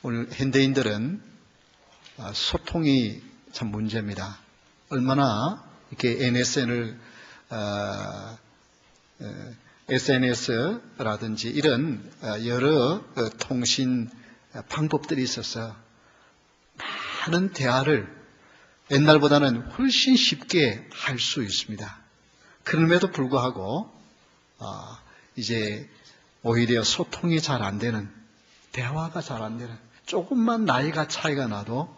오늘 현대인들은 소통이 참 문제입니다. 얼마나 이렇게 SNS라든지 이런 여러 통신 방법들이 있어서 많은 대화를 옛날보다는 훨씬 쉽게 할 수 있습니다. 그럼에도 불구하고 이제 오히려 소통이 잘 안 되는, 대화가 잘 안 되는, 조금만 나이가 차이가 나도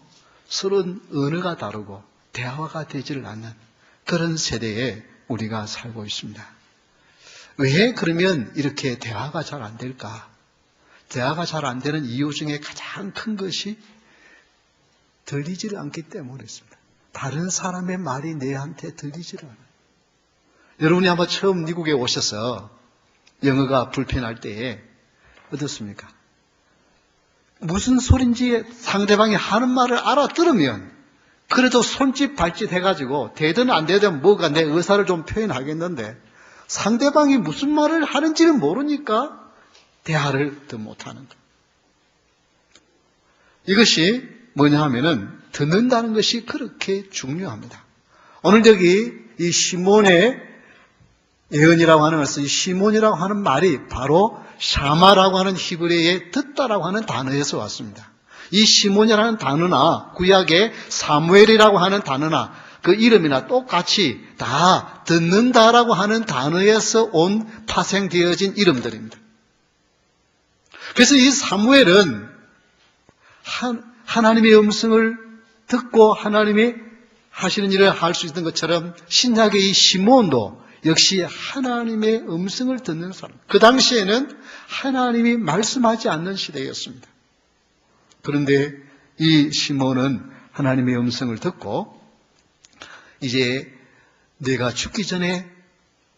서로 언어가 다르고 대화가 되지를 않는 그런 세대에 우리가 살고 있습니다. 왜 그러면 이렇게 대화가 잘 안 될까? 대화가 잘 안 되는 이유 중에 가장 큰 것이 들리지를 않기 때문이었습니다. 다른 사람의 말이 내한테 들리지를 않아요. 여러분이 아마 처음 미국에 오셔서 영어가 불편할 때에 어떻습니까? 무슨 소린지 상대방이 하는 말을 알아들으면 그래도 손짓 발짓 해가지고 되든 안 되든 뭐가 내 의사를 좀 표현하겠는데 상대방이 무슨 말을 하는지는 모르니까 대화를 더 못하는 거예요. 이것이 뭐냐 하면은 듣는다는 것이 그렇게 중요합니다. 오늘 여기 이 시몬의 예언이라고 하는 것은 이 시몬이라고 하는 말이 바로 샤마라고 하는 히브리어의 듣다라고 하는 단어에서 왔습니다. 이 시몬이라는 단어나 구약의 사무엘이라고 하는 단어나 그 이름이나 똑같이 다 듣는다라고 하는 단어에서 온 파생되어진 이름들입니다. 그래서 이 사무엘은 하나님의 음성을 듣고 하나님이 하시는 일을 할 수 있는 것처럼 신약의 이 시몬도 역시 하나님의 음성을 듣는 사람. 그 당시에는 하나님이 말씀하지 않는 시대였습니다. 그런데 이 시몬은 하나님의 음성을 듣고 이제 내가 죽기 전에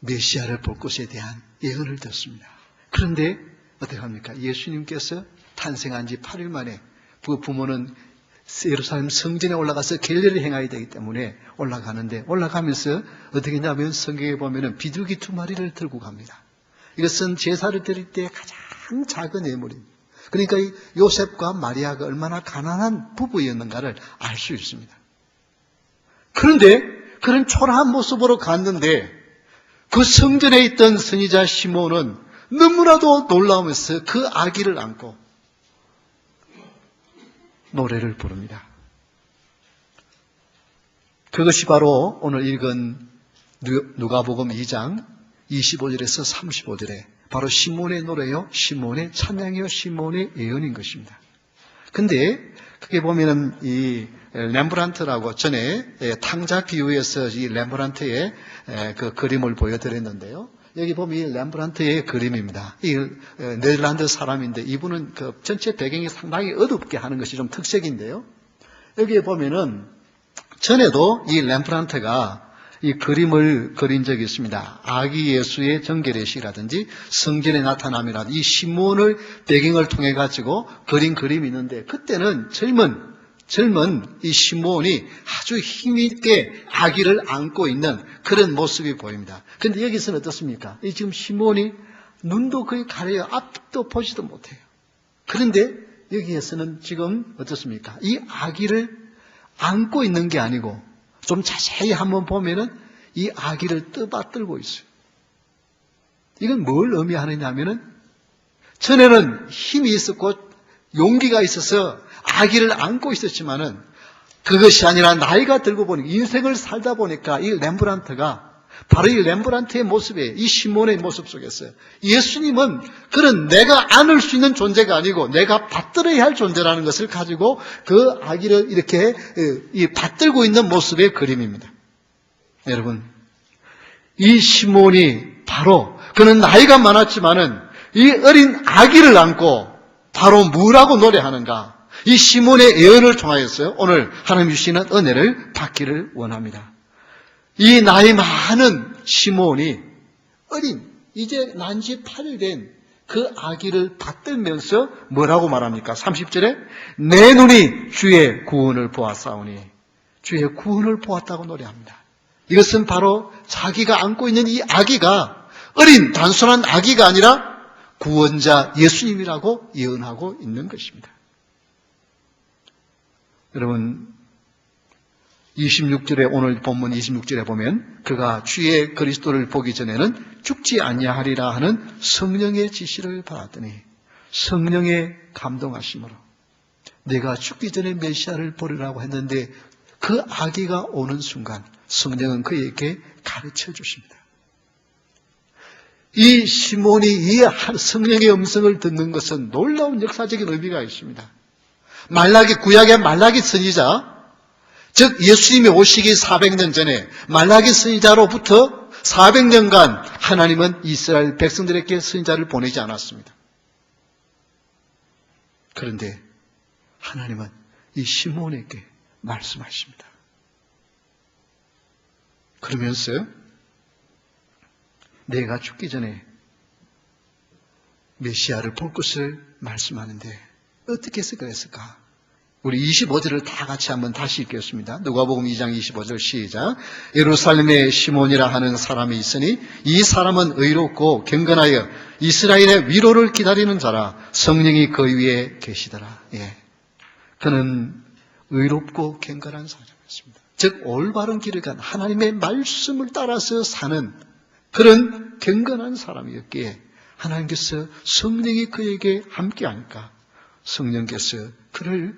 메시아를 볼 것에 대한 예언을 듣습니다. 그런데 어떻게 합니까? 예수님께서 탄생한 지 8일 만에 그 부모는 예루살렘 성전에 올라가서 결례를 행해야 되기 때문에 올라가는데 올라가면서 어떻게 했냐면 성경에 보면은 비둘기 2마리를 들고 갑니다. 이것은 제사를 드릴 때 가장 작은 예물입니다. 그러니까 이 요셉과 마리아가 얼마나 가난한 부부였는가를 알 수 있습니다. 그런데 그런 초라한 모습으로 갔는데 그 성전에 있던 선지자 시몬은 너무나도 놀라우면서 그 아기를 안고 노래를 부릅니다. 그것이 바로 오늘 읽은 누가복음 2장 25절에서 35절에 바로 시몬의 노래요, 시몬의 찬양이요, 시몬의 예언인 것입니다. 근데 그게 보면은 이 렘브란트라고 전에 탕자 비유에서 이 렘브란트의 그 그림을 보여드렸는데요. 여기 보면 이 렘브란트의 그림입니다. 이 네덜란드 사람인데 이분은 그 전체 배경이 상당히 어둡게 하는 것이 좀 특색인데요. 여기에 보면은 전에도 이 렘브란트가 이 그림을 그린 적이 있습니다. 아기 예수의 정결의시라든지 성전의 나타남이라든지 이 시몬을 배경을 통해 가지고 그린 그림이 있는데 그때는 젊은 이 시몬이 아주 힘있게 아기를 안고 있는 그런 모습이 보입니다. 그런데 여기서는 어떻습니까? 이 지금 시몬이 눈도 거의 가려요. 앞도 보지도 못해요. 그런데 여기에서는 지금 어떻습니까? 이 아기를 안고 있는 게 아니고 좀 자세히 한번 보면은 이 아기를 떠받들고 있어요. 이건 뭘 의미하느냐 하면은 전에는 힘이 있었고 용기가 있어서 아기를 안고 있었지만은 그것이 아니라 나이가 들고 보니까 인생을 살다 보니까 이 렘브란트가 바로 이 렘브란트의 모습에 이 시몬의 모습 속에서 예수님은 그런 내가 안을 수 있는 존재가 아니고 내가 받들어야 할 존재라는 것을 가지고 그 아기를 이렇게 받들고 있는 모습의 그림입니다. 여러분, 이 시몬이 바로 그는 나이가 많았지만은 이 어린 아기를 안고 바로 뭐라고 노래하는가? 이 시몬의 예언을 통하여서 오늘 하나님 주시는 은혜를 받기를 원합니다. 이 나이 많은 시몬이 어린 이제 난지 8일 된 그 아기를 받들면서 뭐라고 말합니까? 30절에 내 눈이 주의 구원을 보았사오니 주의 구원을 보았다고 노래합니다. 이것은 바로 자기가 안고 있는 이 아기가 어린 단순한 아기가 아니라 구원자 예수님이라고 예언하고 있는 것입니다. 여러분 26절에 오늘 본문 26절에 보면 그가 주의 그리스도를 보기 전에는 죽지 아니하리라 하는 성령의 지시를 받았더니 성령의 감동하심으로 내가 죽기 전에 메시아를 보리라고 했는데 그 아기가 오는 순간 성령은 그에게 가르쳐 주십니다. 이 시몬이 이 성령의 음성을 듣는 것은 놀라운 역사적인 의미가 있습니다. 구약의 말라기 선지자, 즉 예수님이 오시기 400년 전에 말라기 선지자로부터 400년간 하나님은 이스라엘 백성들에게 선지자를 보내지 않았습니다. 그런데 하나님은 이 시몬에게 말씀하십니다. 그러면서 내가 죽기 전에 메시아를 볼 것을 말씀하는데 어떻게 해서 그랬을까? 우리 25절을 다 같이 한번 다시 읽겠습니다. 누가복음 2장 25절 시작. 예루살렘에 시몬이라 하는 사람이 있으니 이 사람은 의롭고 경건하여 이스라엘의 위로를 기다리는 자라. 성령이 그 위에 계시더라. 예. 그는 의롭고 경건한 사람이었습니다. 즉 올바른 길을 간 하나님의 말씀을 따라서 사는 그런 경건한 사람이었기에 하나님께서 성령이 그에게 함께하니까 성령께서 그를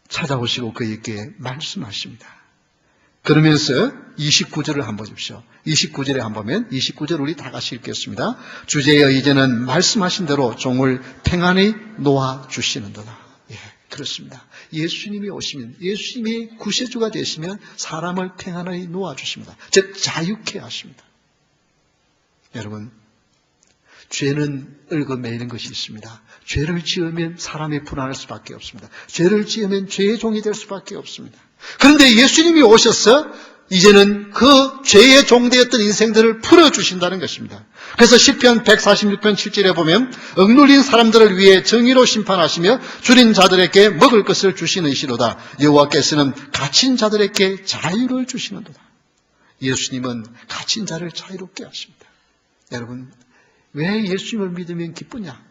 찾아오시고 그에게 말씀하십니다. 그러면서 29절을 한번 보십시오. 29절에 한번 보면 29절 우리 다 같이 읽겠습니다. 주제여 이제는 말씀하신 대로 종을 평안히 놓아주시는도다. 예, 그렇습니다. 예수님이 오시면 예수님이 구세주가 되시면 사람을 평안히 놓아주십니다. 즉 자유케 하십니다. 여러분 죄는 얽어매이는 것이 있습니다. 죄를 지으면 사람이 불안할 수밖에 없습니다. 죄를 지으면 죄의 종이 될 수밖에 없습니다. 그런데 예수님이 오셔서 이제는 그 죄의 종되었던 인생들을 풀어주신다는 것입니다. 그래서 시편 146편 7절에 보면 억눌린 사람들을 위해 정의로 심판하시며 줄인 자들에게 먹을 것을 주시는시로다. 여호와께서는 갇힌 자들에게 자유를 주시는도다. 예수님은 갇힌 자를 자유롭게 하십니다. 여러분 왜 예수님을 믿으면 기쁘냐?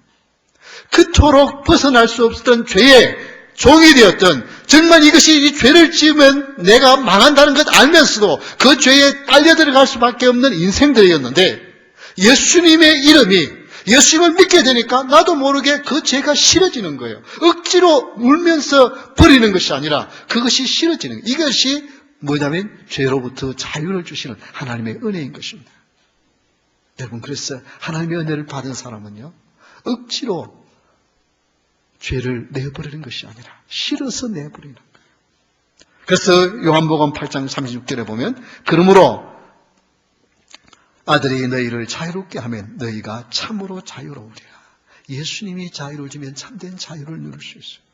그토록 벗어날 수 없었던 죄의 종이 되었던 정말 이것이 이 죄를 지으면 내가 망한다는 것 알면서도 그 죄에 딸려 들어갈 수밖에 없는 인생들이었는데 예수님의 이름이 예수님을 믿게 되니까 나도 모르게 그 죄가 싫어지는 거예요. 억지로 울면서 버리는 것이 아니라 그것이 싫어지는 거예요. 이것이 뭐냐면 죄로부터 자유를 주시는 하나님의 은혜인 것입니다. 여러분 그래서 하나님의 은혜를 받은 사람은요 억지로 죄를 내버리는 것이 아니라 싫어서 내버리는 거예요. 그래서 요한복음 8장 36절에 보면 그러므로 아들이 너희를 자유롭게 하면 너희가 참으로 자유로우리라. 예수님이 자유를 주면 참된 자유를 누릴 수 있어요.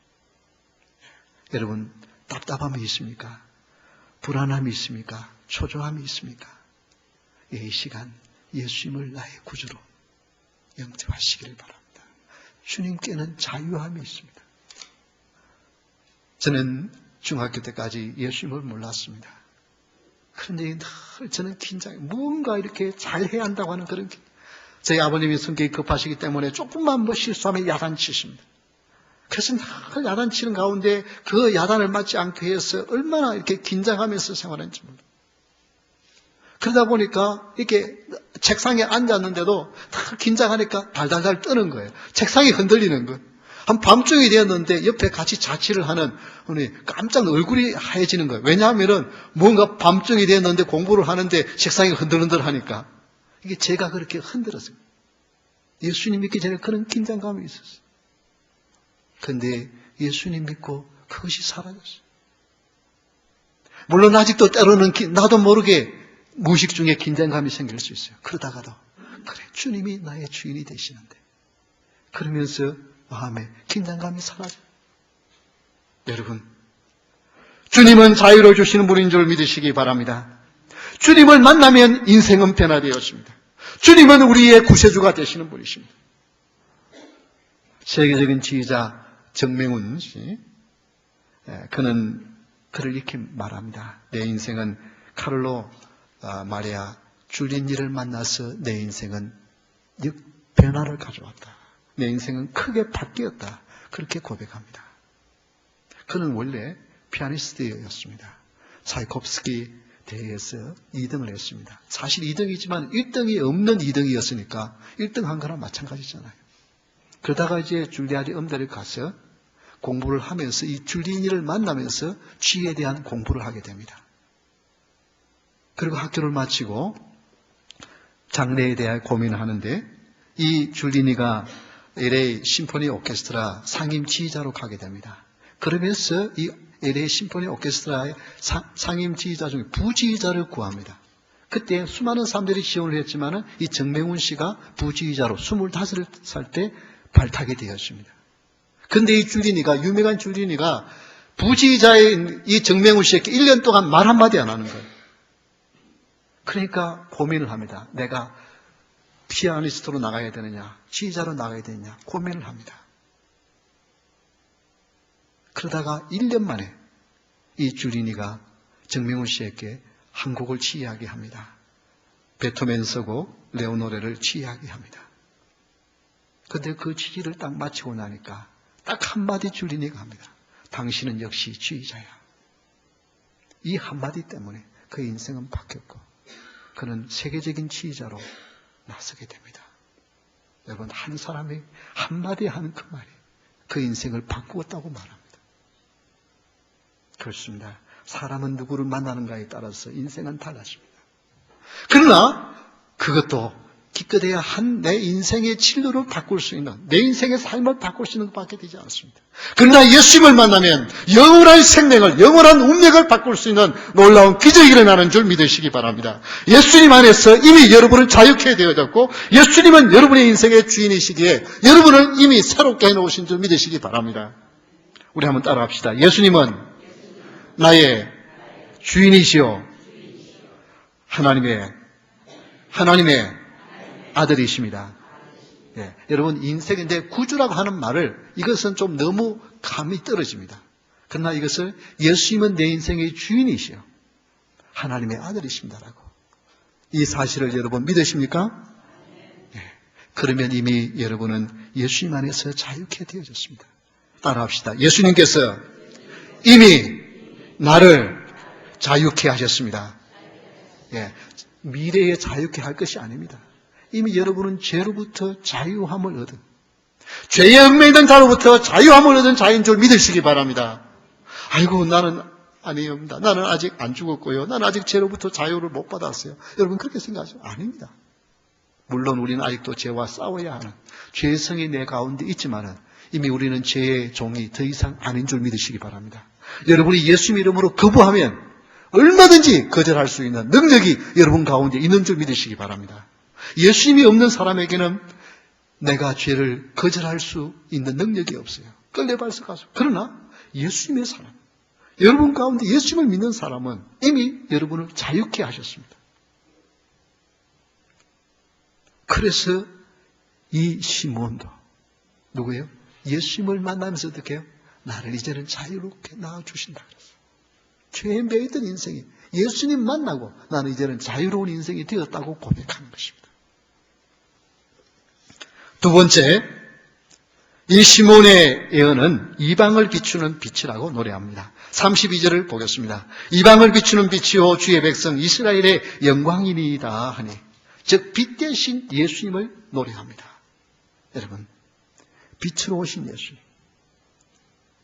여러분 답답함이 있습니까? 불안함이 있습니까? 초조함이 있습니까? 이 시간 예수님을 나의 구주로 영접하시기를 바랍니다. 주님께는 자유함이 있습니다. 저는 중학교 때까지 예수님을 몰랐습니다. 그런데 늘 저는 긴장해. 뭔가 이렇게 잘해야 한다고 하는 그런 저희 아버님이 성격이 급하시기 때문에 조금만 실수하면 야단치십니다. 그래서 늘 야단치는 가운데 그 야단을 맞지 않게 해서 얼마나 이렇게 긴장하면서 생활했는지 몰라요. 그러다 보니까 이렇게 책상에 앉았는데도 다 긴장하니까 달달달 떠는 거예요. 책상이 흔들리는 거예요. 한 밤중이 되었는데 옆에 같이 자취를 하는 분이 깜짝 얼굴이 하얘지는 거예요. 왜냐하면 뭔가 밤중이 되었는데 공부를 하는데 책상이 흔들흔들 하니까 이게 제가 그렇게 흔들었어요. 예수님 믿기 전에 그런 긴장감이 있었어요. 그런데 예수님 믿고 그것이 사라졌어요. 물론 아직도 때로는 나도 모르게 무의식 중에 긴장감이 생길 수 있어요. 그러다가도 그래 주님이 나의 주인이 되시는데 그러면서 마음에 긴장감이 사라져요. 여러분 주님은 자유를 주시는 분인 줄 믿으시기 바랍니다. 주님을 만나면 인생은 변화되었습니다. 주님은 우리의 구세주가 되시는 분이십니다. 세계적인 지휘자 정명훈 씨 그를 이렇게 말합니다. 내 인생은 카를로 마리아 줄리니를 만나서 내 인생은 변화를 가져왔다. 내 인생은 크게 바뀌었다. 그렇게 고백합니다. 그는 원래 피아니스트였습니다. 차이콥스키 대회에서 2등을 했습니다. 사실 2등이지만 1등이 없는 2등이었으니까 1등 한 거랑 마찬가지잖아요. 그러다가 이제 줄리아니 음대를 가서 공부를 하면서 이 줄리니를 만나면서 지혜에 대한 공부를 하게 됩니다. 그리고 학교를 마치고 장래에 대해 고민을 하는데 이 줄리니가 LA 심포니 오케스트라 상임 지휘자로 가게 됩니다. 그러면서 이 LA 심포니 오케스트라의 상임 지휘자 중에 부지휘자를 구합니다. 그때 수많은 사람들이 지원을 했지만 이 정명훈 씨가 부지휘자로 25살 때 발탁이 되었습니다. 그런데 이 줄리니가, 유명한 줄리니가 부지휘자인 이 정명훈 씨에게 1년 동안 말 한마디 안 하는 거예요. 그러니까 고민을 합니다. 내가 피아니스트로 나가야 되느냐, 지휘자로 나가야 되느냐 고민을 합니다. 그러다가 1년 만에 이 줄리니가 정명훈 씨에게 한 곡을 지휘하게 합니다. 베토벤 서곡 레오노레를 지휘하게 합니다. 그런데 그 지휘를 딱 마치고 나니까 딱 한마디 줄리니가 합니다. 당신은 역시 지휘자야. 이 한마디 때문에 그의 인생은 바뀌었고 그는 세계적인 지휘자로 나서게 됩니다. 여러분, 한 사람이 한마디 하는 그 말이 그 인생을 바꾸었다고 말합니다. 그렇습니다. 사람은 누구를 만나는가에 따라서 인생은 달라집니다. 그러나 그것도 기껏해야 내 인생의 진로를 바꿀 수 있는, 내 인생의 삶을 바꿀 수 있는 것밖에 되지 않습니다. 그러나 예수님을 만나면 영원한 생명을, 영원한 운명을 바꿀 수 있는 놀라운 기적이 일어나는 줄 믿으시기 바랍니다. 예수님 안에서 이미 여러분은 자유케 되어졌고 예수님은 여러분의 인생의 주인이시기에 여러분을 이미 새롭게 해놓으신 줄 믿으시기 바랍니다. 우리 한번 따라합시다. 예수님은 나의 주인이시오. 하나님의 아들이십니다. 예, 여러분, 인생인데 구주라고 하는 말을, 이것은 좀 너무 감이 떨어집니다. 그러나 이것을 예수님은 내 인생의 주인이시오. 하나님의 아들이십니다라고. 이 사실을 여러분 믿으십니까? 예, 그러면 이미 여러분은 예수님 안에서 자유케 되어졌습니다. 따라합시다. 예수님께서 이미 나를 자유케 하셨습니다. 예, 미래에 자유케 할 것이 아닙니다. 이미 여러분은 죄로부터 자유함을 얻은, 죄의 얽매이던 자로부터 자유함을 얻은 자인 줄 믿으시기 바랍니다. 아이고, 나는 아니옵니다. 나는 아직 안 죽었고요. 나는 아직 죄로부터 자유를 못 받았어요. 여러분 그렇게 생각하죠? 아닙니다. 물론 우리는 아직도 죄와 싸워야 하는 죄성이 내 가운데 있지만은 이미 우리는 죄의 종이 더 이상 아닌 줄 믿으시기 바랍니다. 여러분이 예수님 이름으로 거부하면 얼마든지 거절할 수 있는 능력이 여러분 가운데 있는 줄 믿으시기 바랍니다. 예수님이 없는 사람에게는 내가 죄를 거절할 수 있는 능력이 없어요. 끌려발석하죠. 그러나 예수님의 사람, 여러분 가운데 예수님을 믿는 사람은 이미 여러분을 자유케 하셨습니다. 그래서 이 시몬도 누구예요? 예수님을 만나면서 어떻게 해요? 나를 이제는 자유롭게 낳아주신다 그랬어요. 죄에 매이던 인생이 예수님 만나고 나는 이제는 자유로운 인생이 되었다고 고백하는 것입니다. 두 번째, 이 시몬의 예언은 이방을 비추는 빛이라고 노래합니다. 32절을 보겠습니다. 이방을 비추는 빛이요 주의 백성 이스라엘의 영광이니이다 하니, 즉 빛 대신 예수님을 노래합니다. 여러분, 빛으로 오신 예수님.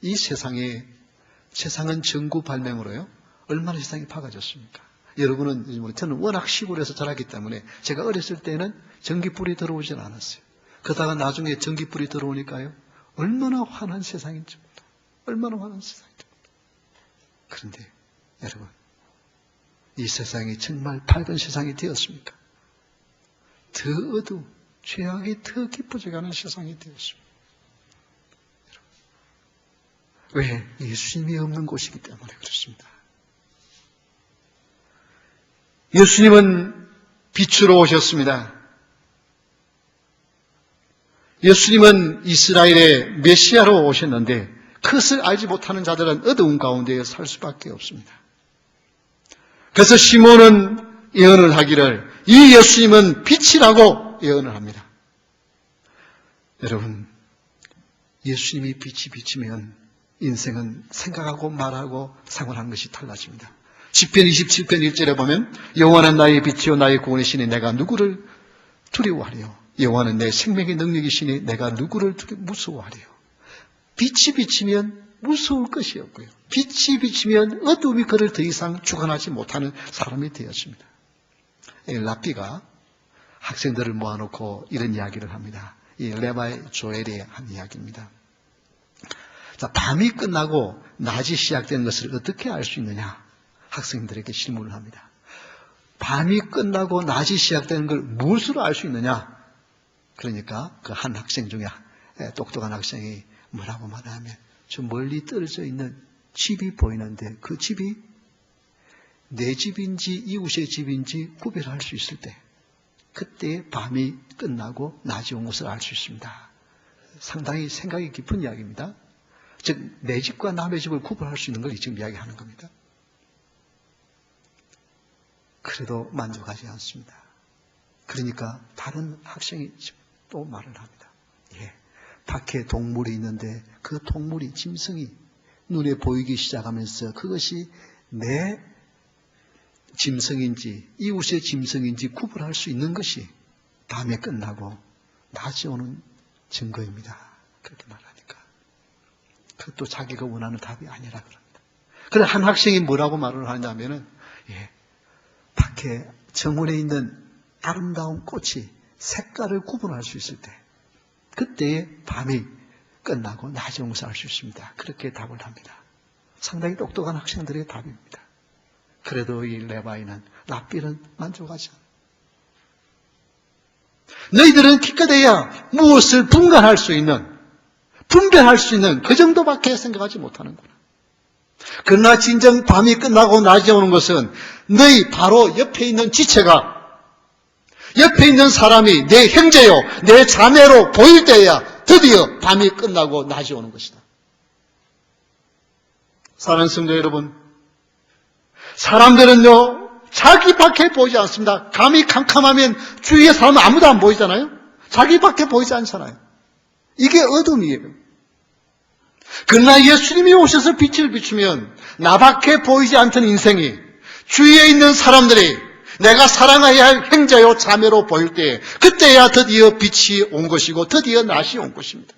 이 세상은 전구 발명으로요 얼마나 세상이 밝아졌습니까? 여러분은, 저는 워낙 시골에서 자랐기 때문에 제가 어렸을 때는 전기불이 들어오진 않았어요. 그러다가 나중에 전기불이 들어오니까요 얼마나 환한 세상인지 몰라. 얼마나 환한 세상인지 몰라. 그런데 여러분, 이 세상이 정말 밝은 세상이 되었습니까? 더 어두운 죄악이 더 깊어져가는 세상이 되었습니다. 왜? 예수님이 없는 곳이기 때문에 그렇습니다. 예수님은 빛으로 오셨습니다. 예수님은 이스라엘의 메시아로 오셨는데 그것을 알지 못하는 자들은 어두운 가운데 살 수밖에 없습니다. 그래서 시몬은 예언을 하기를 이 예수님은 빛이라고 예언을 합니다. 여러분, 예수님이 빛이 비치면 인생은 생각하고 말하고 생활하는 것이 달라집니다. 시편 27편 1절에 보면 여호와는 나의 빛이요 나의 구원이시니 내가 누구를 두려워하리요. 여호와는 내 생명의 능력이시니 내가 누구를 무서워하리요. 빛이 비치면 무서울 것이 없고요. 빛이 비치면 어둠이 그를 더 이상 주관하지 못하는 사람이 되었습니다. 랍비가 학생들을 모아놓고 이런 이야기를 합니다. 이 레바이 조엘이 한 이야기입니다. 자, 밤이 끝나고 낮이 시작되는 것을 어떻게 알 수 있느냐? 학생들에게 질문을 합니다. 밤이 끝나고 낮이 시작되는 걸 무엇으로 알 수 있느냐? 그러니까 그 한 학생 중에 똑똑한 학생이 뭐라고 말하면 저 멀리 떨어져 있는 집이 보이는데 그 집이 내 집인지 이웃의 집인지 구별할 수 있을 때 그때 밤이 끝나고 낮이 온 것을 알 수 있습니다. 상당히 생각이 깊은 이야기입니다. 즉 내 집과 남의 집을 구별할 수 있는 걸 지금 이야기하는 겁니다. 그래도 만족하지 않습니다. 그러니까 다른 학생이 또 말을 합니다. 밖에 동물이 있는데 그 동물이 짐승이 눈에 보이기 시작하면서 그것이 내 짐승인지 이웃의 짐승인지 구분할 수 있는 것이 밤에 끝나고 낮이 오는 증거입니다. 그렇게 말하니까 그것도 자기가 원하는 답이 아니라 그럽니다. 그런데 한 학생이 뭐라고 말을 하냐면은 밖에 정원에 있는 아름다운 꽃이 색깔을 구분할 수 있을 때 그때에 밤이 끝나고 낮이 온 것을 알 수 있습니다. 그렇게 답을 합니다. 상당히 똑똑한 학생들의 답입니다. 그래도 이 레바이는 랍비는 만족하지 않아. 너희들은 기껏해야 무엇을 분간할 수 있는 분별할 수 있는 그 정도밖에 생각하지 못하는구나. 그러나 진정 밤이 끝나고 낮이 오는 것은 너희 바로 옆에 있는 지체가 옆에 있는 사람이 내 형제요 내 자매로 보일 때야 드디어 밤이 끝나고 낮이 오는 것이다. 사랑하는 성도 여러분, 사람들은요 자기 밖에 보이지 않습니다. 감이 캄캄하면 주위에 사람은 아무도 안 보이잖아요. 자기 밖에 보이지 않잖아요. 이게 어둠이에요. 그러나 예수님이 오셔서 빛을 비추면 나밖에 보이지 않던 인생이 주위에 있는 사람들이 내가 사랑해야 할 형제요 자매로 보일 때 그때야 드디어 빛이 온 것이고 드디어 낮이 온 것입니다.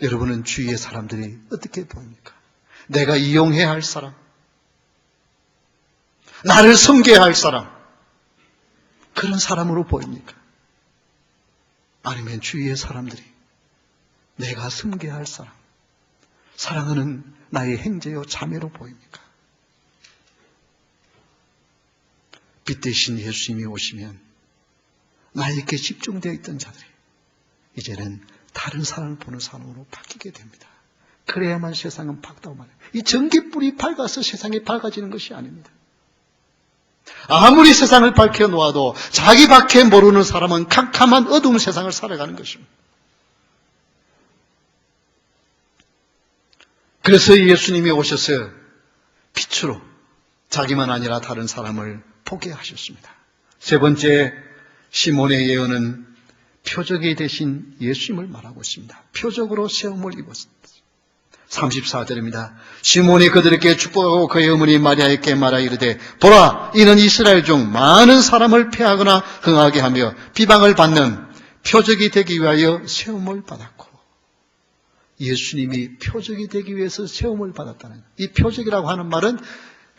여러분은 주위의 사람들이 어떻게 보입니까? 내가 이용해야 할 사람, 나를 섬겨야 할 사람, 그런 사람으로 보입니까? 아니면 주위의 사람들이 내가 섬겨야 할 사람, 사랑하는 나의 형제요 자매로 보입니까? 빛 대신 예수님이 오시면 나에게 집중되어 있던 자들이 이제는 다른 사람을 보는 사람으로 바뀌게 됩니다. 그래야만 세상은 밝다고 말해요. 이 전기불이 밝아서 세상이 밝아지는 것이 아닙니다. 아무리 세상을 밝혀놓아도 자기밖에 모르는 사람은 캄캄한 어두운 세상을 살아가는 것입니다. 그래서 예수님이 오셔서 빛으로 자기만 아니라 다른 사람을 보게 하셨습니다. 세 번째, 시몬의 예언은 표적이 되신 예수님을 말하고 있습니다. 표적으로 세움을 입었습니다. 34절입니다. 시몬이 그들에게 축복하고 그의 어머니 마리아에게 말하 이르되 보라 이는 이스라엘 중 많은 사람을 패하거나 흥하게 하며 비방을 받는 표적이 되기 위하여 세움을 받았고, 예수님이 표적이 되기 위해서 세움을 받았다는 거예요. 이 표적이라고 하는 말은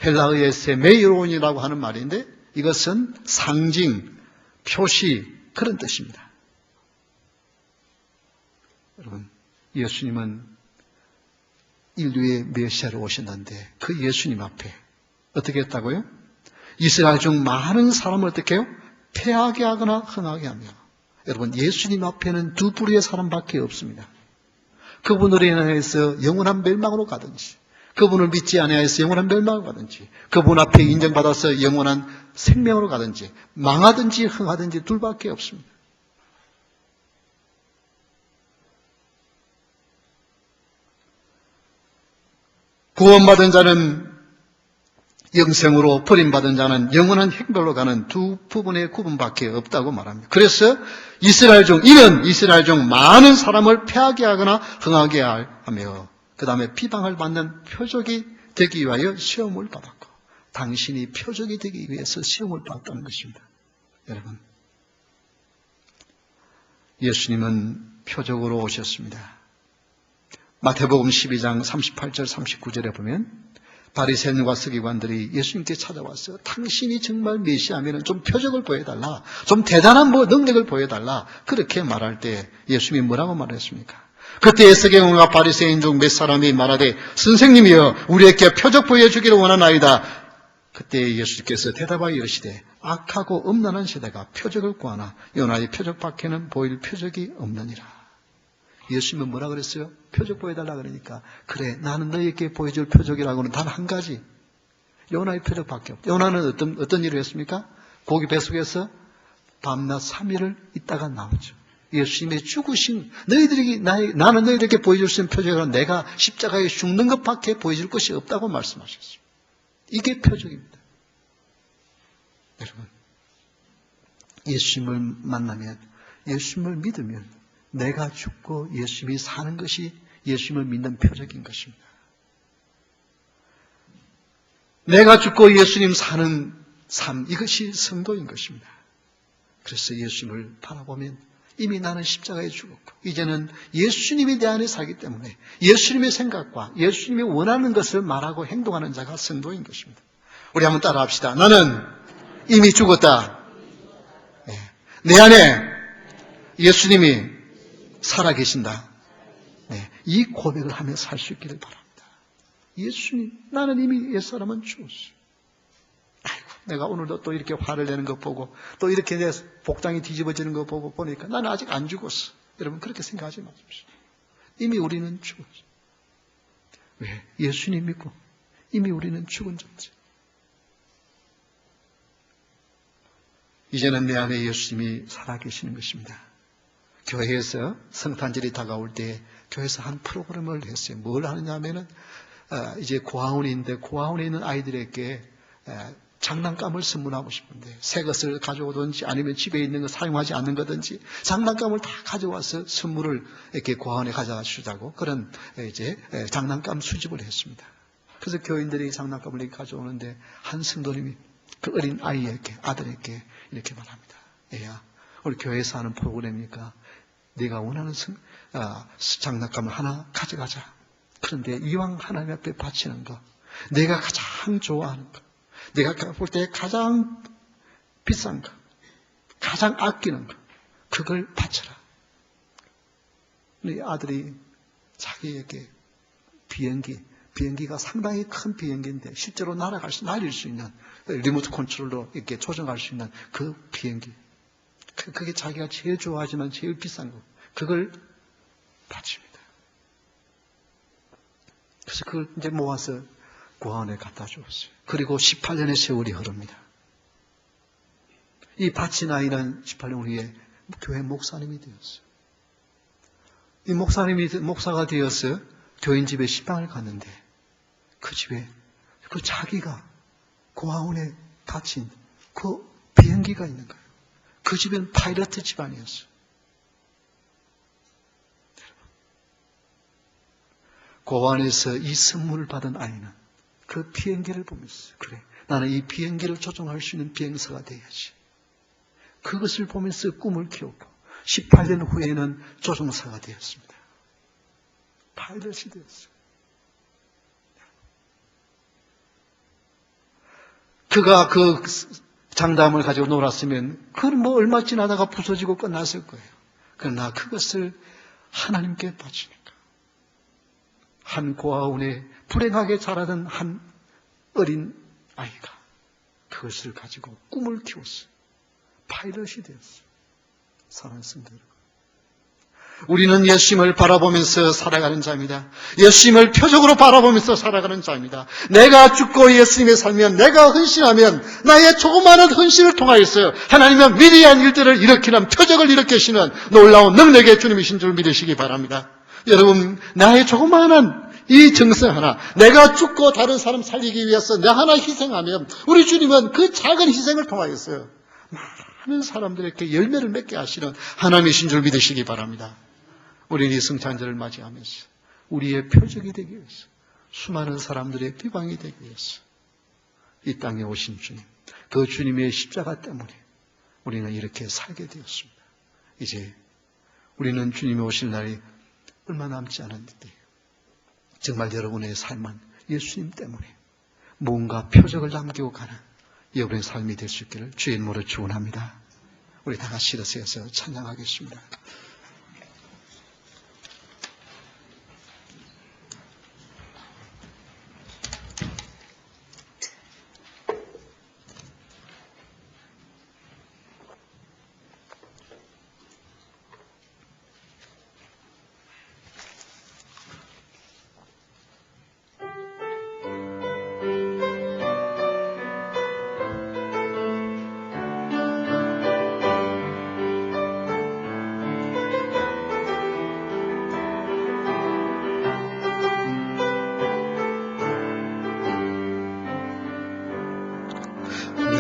헬라어의 세메이론이라고 하는 말인데 이것은 상징, 표시 그런 뜻입니다. 여러분, 예수님은 인류의 메시아로 오셨는데 그 예수님 앞에 어떻게 했다고요? 이스라엘 중 많은 사람을 어떻게 해요? 패하게 하거나 흥하게 하며. 여러분, 예수님 앞에는 두 부류의 사람밖에 없습니다. 그분으로 인해서 영원한 멸망으로 가든지, 그분을 믿지 아니하여서 영원한 멸망으로 가든지, 그분 앞에 인정받아서 영원한 생명으로 가든지, 망하든지 흥하든지 둘밖에 없습니다. 구원받은 자는 영생으로, 버림받은 자는 영원한 형벌로 가는 두 부분의 구분밖에 없다고 말합니다. 그래서 이스라엘 중 이는 이스라엘 중 많은 사람을 패하게 하거나 흥하게 하며 그 다음에 비방을 받는 표적이 되기 위하여 시험을 받았고 당신이 표적이 되기 위해서 시험을 받았다는 것입니다. 여러분, 예수님은 표적으로 오셨습니다. 마태복음 12장 38절 39절에 보면 바리새인과 서기관들이 예수님께 찾아왔어요. 당신이 정말 메시아면 좀 표적을 보여달라. 좀 대단한 능력을 보여달라. 그렇게 말할 때 예수님이 뭐라고 말했습니까? 그때 서기관과 바리새인 중 몇 사람이 말하되 선생님이여 우리에게 표적 보여주기를 원하나이다. 그때 예수께서 대답하여 이르시되 악하고 음란한 세대가 표적을 구하나 요나의 표적 밖에는 보일 표적이 없느니라. 예수님은 뭐라 그랬어요? 표적 보여달라 그러니까 그래 나는 너희에게 보여줄 표적이라고는 단 한 가지 요나의 표적밖에 없다. 요나는 어떤 일을 했습니까? 고기 뱃속에서 밤낮 3일을 있다가 나오죠. 예수님의 죽으신 나는 너희들에게 보여줄 수 있는 표적은 내가 십자가에 죽는 것밖에 보여줄 것이 없다고 말씀하셨어요. 이게 표적입니다. 여러분, 예수님을 만나면 예수님을 믿으면 내가 죽고 예수님이 사는 것이 예수님을 믿는 표적인 것입니다. 내가 죽고 예수님 사는 삶, 이것이 성도인 것입니다. 그래서 예수님을 바라보면 이미 나는 십자가에 죽었고 이제는 예수님이 내 안에 살기 때문에 예수님의 생각과 예수님이 원하는 것을 말하고 행동하는 자가 성도인 것입니다. 우리 한번 따라 합시다. 나는 이미 죽었다. 내 안에 예수님이 살아계신다. 이 고백을 하며 살 수 있기를 바랍니다. 예수님, 나는 이미 옛사람은 죽었어요. 아이고, 내가 오늘도 또 이렇게 화를 내는 거 보고 또 이렇게 내 복장이 뒤집어지는 거 보니까 나는 아직 안 죽었어. 여러분 그렇게 생각하지 마십시오. 이미 우리는 죽었어요. 왜? 예수님 믿고 이미 우리는 죽은 존재. 이제는 내 안에 예수님이 살아계시는 것입니다. 교회에서 성탄절이 다가올 때 교회에서 한 프로그램을 했어요. 뭘 하느냐 하면은 이제 고아원이 있는데 고아원에 있는 아이들에게 장난감을 선물하고 싶은데 새 것을 가져오든지 아니면 집에 있는 거 사용하지 않는 거든지 장난감을 다 가져와서 선물을 이렇게 고아원에 가져다 주자고 그런 이제 장난감 수집을 했습니다. 그래서 교인들이 장난감을 이렇게 가져오는데 한 성도님이 그 어린 아이에게 아들에게 이렇게 말합니다. 애야, 우리 교회에서 하는 프로그램이니까 네가 원하는 장난감을 하나 가져가자. 그런데 이왕 하나님 앞에 바치는 거, 내가 가장 좋아하는 거, 내가 볼 때 가장 비싼 거, 가장 아끼는 거, 그걸 바쳐라. 우리 아들이 자기에게 비행기가 상당히 큰 비행기인데 실제로 날릴 수 있는 리모트 컨트롤로 이렇게 조정할 수 있는 그 비행기. 그게 자기가 제일 좋아하지만 제일 비싼 거. 그걸 바칩니다. 그래서 그걸 이제 모아서 고아원에 갖다 주었어요. 그리고 18년의 세월이 흐릅니다. 이 바친 아이는 18년 후에 교회 목사님이 되었어요. 이 목사가 되어서 교인 집에 시방을 갔는데 그 집에 그 자기가 고아원에 갇힌 그 비행기가 있는 거예요. 그 집은 파일럿 집안이었어요. 고아원에서 이 선물을 받은 아이는 그 비행기를 보면서 그래, 나는 이 비행기를 조종할 수 있는 비행사가 돼야지. 그것을 보면서 꿈을 키웠고 18년 후에는 조종사가 되었습니다. 파일럿이 되었어요. 그가 그 장담을 가지고 놀았으면 그건 뭐 얼마 지나다가 부서지고 끝났을 거예요. 그러나 그것을 하나님께 바치니까 한 고아원에 불행하게 자라던 한 어린 아이가 그것을 가지고 꿈을 키웠어요. 파일럿이 되었어요. 사랑하는 성도 여러분, 우리는 예수님을 바라보면서 살아가는 자입니다. 예수님을 표적으로 바라보면서 살아가는 자입니다. 내가 죽고 예수님의 살면, 내가 헌신하면 나의 조그마한 헌신을 통하여서 하나님의 위대한 일들을 일으키는, 표적을 일으키시는 놀라운 능력의 주님이신 줄 믿으시기 바랍니다. 여러분, 나의 조그마한 이 정성 하나, 내가 죽고 다른 사람 살리기 위해서 나 하나 희생하면 우리 주님은 그 작은 희생을 통하여서 많은 사람들에게 열매를 맺게 하시는 하나님이신 줄 믿으시기 바랍니다. 우리는 이 성찬절을 맞이하면서 우리의 표적이 되기 위해서, 수많은 사람들의 비방이 되기 위해서 이 땅에 오신 주님, 그 주님의 십자가 때문에 우리는 이렇게 살게 되었습니다. 이제 우리는 주님이 오실 날이 얼마 남지 않았는데 정말 여러분의 삶은 예수님 때문에 뭔가 표적을 남기고 가는 여러분의 삶이 될 수 있기를 주의 이름으로 축원합니다. 우리 다 같이 일어서서 찬양하겠습니다.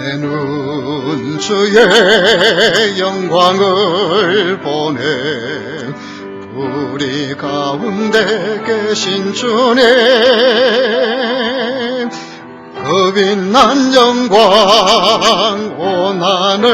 내 눈 주의 영광을 보네. 우리 가운데 계신 주님, 그 빛난 영광